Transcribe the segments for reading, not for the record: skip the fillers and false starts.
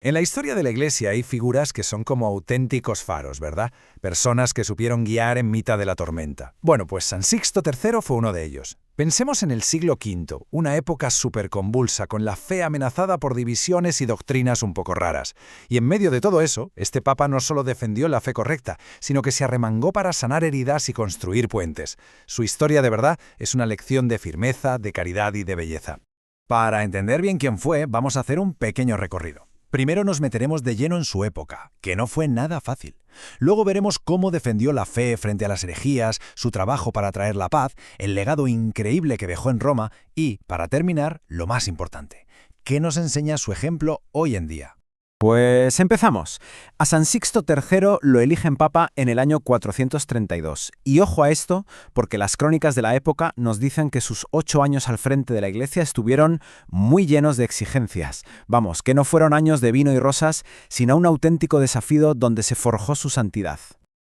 En la historia de la Iglesia hay figuras que son como auténticos faros, ¿verdad? Personas que supieron guiar en mitad de la tormenta. Bueno, pues San Sixto III fue uno de ellos. Pensemos en el siglo V, una época súper convulsa, con la fe amenazada por divisiones y doctrinas un poco raras. Y en medio de todo eso, este papa no solo defendió la fe correcta, sino que se arremangó para sanar heridas y construir puentes. Su historia de verdad es una lección de firmeza, de caridad y de belleza. Para entender bien quién fue, vamos a hacer un pequeño recorrido. Primero nos meteremos de lleno en su época, que no fue nada fácil. Luego veremos cómo defendió la fe frente a las herejías, su trabajo para traer la paz, el legado increíble que dejó en Roma y, para terminar, lo más importante, ¿qué nos enseña su ejemplo hoy en día? Pues empezamos. A San Sixto III lo eligen papa en el año 432. Y ojo a esto, porque las crónicas de la época nos dicen que sus 8 años al frente de la Iglesia estuvieron muy llenos de exigencias. Vamos, que no fueron años de vino y rosas, sino un auténtico desafío donde se forjó su santidad.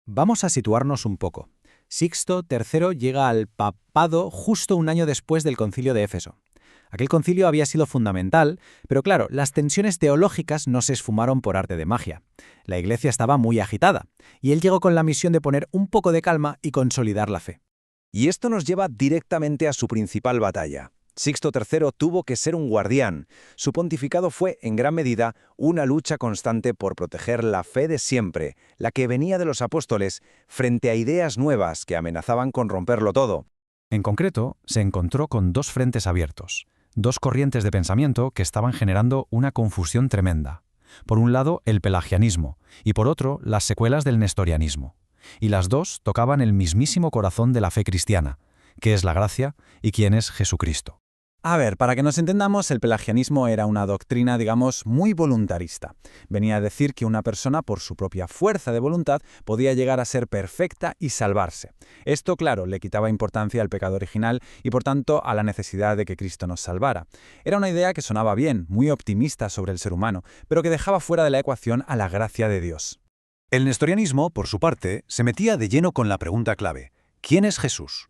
Vamos a situarnos un poco. Sixto III llega al papado justo un año después del Concilio de Éfeso. Aquel concilio había sido fundamental, pero claro, las tensiones teológicas no se esfumaron por arte de magia. La Iglesia estaba muy agitada, y él llegó con la misión de poner un poco de calma y consolidar la fe. Y esto nos lleva directamente a su principal batalla. Sixto III tuvo que ser un guardián. Su pontificado fue, en gran medida, una lucha constante por proteger la fe de siempre, la que venía de los apóstoles, frente a ideas nuevas que amenazaban con romperlo todo. En concreto, se encontró con dos frentes abiertos, dos corrientes de pensamiento que estaban generando una confusión tremenda. Por un lado, el pelagianismo, y por otro, las secuelas del nestorianismo. Y las dos tocaban el mismísimo corazón de la fe cristiana, que es la gracia y quién es Jesucristo. A ver, para que nos entendamos, el pelagianismo era una doctrina, digamos, muy voluntarista. Venía a decir que una persona, por su propia fuerza de voluntad, podía llegar a ser perfecta y salvarse. Esto, claro, le quitaba importancia al pecado original y, por tanto, a la necesidad de que Cristo nos salvara. Era una idea que sonaba bien, muy optimista sobre el ser humano, pero que dejaba fuera de la ecuación a la gracia de Dios. El nestorianismo, por su parte, se metía de lleno con la pregunta clave: ¿quién es Jesús?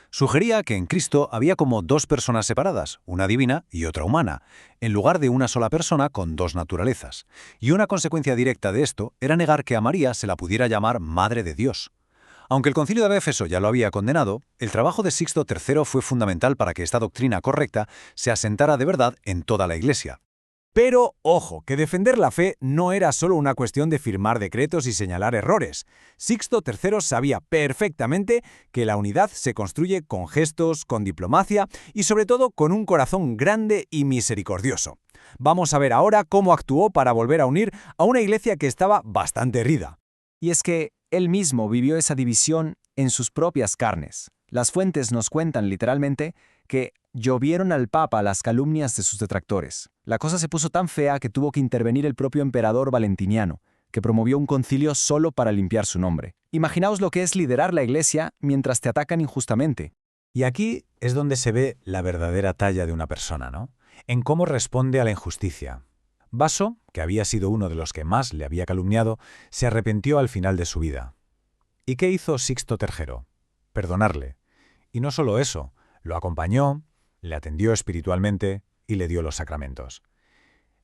Sugería que en Cristo había como dos personas separadas, una divina y otra humana, en lugar de una sola persona con dos naturalezas. Y una consecuencia directa de esto era negar que a María se la pudiera llamar Madre de Dios. Aunque el Concilio de Éfeso ya lo había condenado, el trabajo de Sixto III fue fundamental para que esta doctrina correcta se asentara de verdad en toda la Iglesia. Pero, ojo, que defender la fe no era solo una cuestión de firmar decretos y señalar errores. Sixto III sabía perfectamente que la unidad se construye con gestos, con diplomacia y sobre todo con un corazón grande y misericordioso. Vamos a ver ahora cómo actuó para volver a unir a una iglesia que estaba bastante herida. Y es que él mismo vivió esa división en sus propias carnes. Las fuentes nos cuentan literalmente que llovieron al Papa las calumnias de sus detractores. La cosa se puso tan fea que tuvo que intervenir el propio emperador Valentiniano, que promovió un concilio solo para limpiar su nombre. Imaginaos lo que es liderar la iglesia mientras te atacan injustamente. Y aquí es donde se ve la verdadera talla de una persona, ¿no? En cómo responde a la injusticia. Baso, que había sido uno de los que más le había calumniado, se arrepintió al final de su vida. ¿Y qué hizo Sixto III? Perdonarle. Y no solo eso, lo acompañó, le atendió espiritualmente y le dio los sacramentos.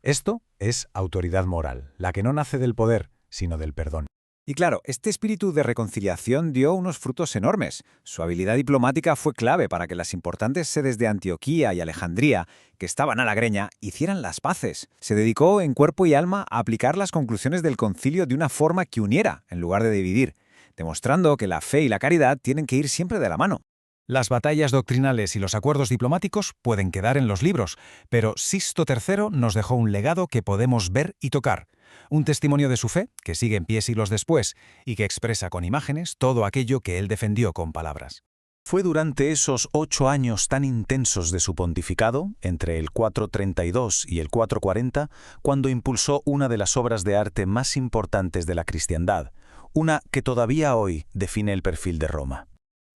Esto es autoridad moral, la que no nace del poder, sino del perdón. Y claro, este espíritu de reconciliación dio unos frutos enormes. Su habilidad diplomática fue clave para que las importantes sedes de Antioquía y Alejandría, que estaban a la greña, hicieran las paces. Se dedicó en cuerpo y alma a aplicar las conclusiones del concilio de una forma que uniera, en lugar de dividir, demostrando que la fe y la caridad tienen que ir siempre de la mano. Las batallas doctrinales y los acuerdos diplomáticos pueden quedar en los libros, pero Sixto III nos dejó un legado que podemos ver y tocar. Un testimonio de su fe que sigue en pie siglos después y que expresa con imágenes todo aquello que él defendió con palabras. Fue durante esos 8 años tan intensos de su pontificado, entre el 432 y el 440, cuando impulsó una de las obras de arte más importantes de la cristiandad, una que todavía hoy define el perfil de Roma.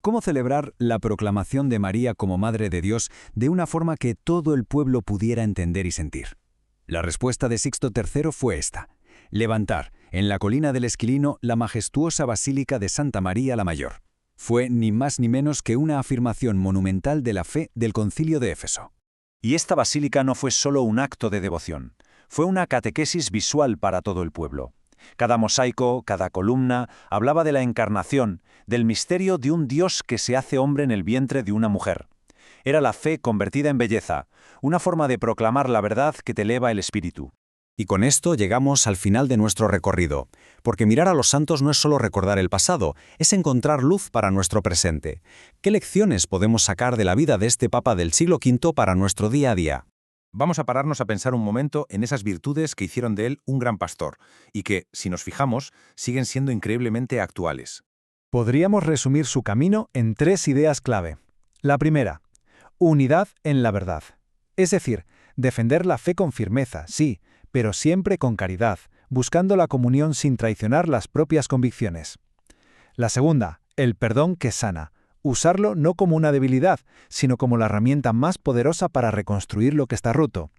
¿Cómo celebrar la proclamación de María como Madre de Dios de una forma que todo el pueblo pudiera entender y sentir? La respuesta de Sixto III fue esta: levantar, en la colina del Esquilino, la majestuosa Basílica de Santa María la Mayor. Fue ni más ni menos que una afirmación monumental de la fe del Concilio de Éfeso. Y esta basílica no fue solo un acto de devoción. Fue una catequesis visual para todo el pueblo. Cada mosaico, cada columna, hablaba de la encarnación, del misterio de un Dios que se hace hombre en el vientre de una mujer. Era la fe convertida en belleza, una forma de proclamar la verdad que te eleva el espíritu. Y con esto llegamos al final de nuestro recorrido, porque mirar a los santos no es solo recordar el pasado, es encontrar luz para nuestro presente. ¿Qué lecciones podemos sacar de la vida de este Papa del siglo V para nuestro día a día? Vamos a pararnos a pensar un momento en esas virtudes que hicieron de él un gran pastor, y que, si nos fijamos, siguen siendo increíblemente actuales. Podríamos resumir su camino en 3 ideas clave. La primera, unidad en la verdad. Es decir, defender la fe con firmeza, sí, pero siempre con caridad, buscando la comunión sin traicionar las propias convicciones. La segunda, el perdón que sana. Usarlo no como una debilidad, sino como la herramienta más poderosa para reconstruir lo que está roto.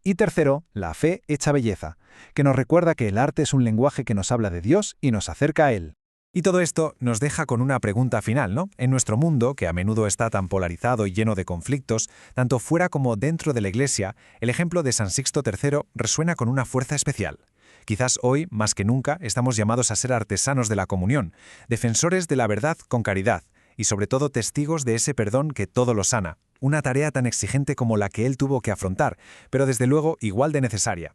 Y tercero, la fe hecha belleza, que nos recuerda que el arte es un lenguaje que nos habla de Dios y nos acerca a Él. Y todo esto nos deja con una pregunta final, ¿no? En nuestro mundo, que a menudo está tan polarizado y lleno de conflictos, tanto fuera como dentro de la Iglesia, el ejemplo de San Sixto III resuena con una fuerza especial. Quizás hoy, más que nunca, estamos llamados a ser artesanos de la comunión, defensores de la verdad con caridad, y sobre todo testigos de ese perdón que todo lo sana. Una tarea tan exigente como la que él tuvo que afrontar, pero desde luego igual de necesaria.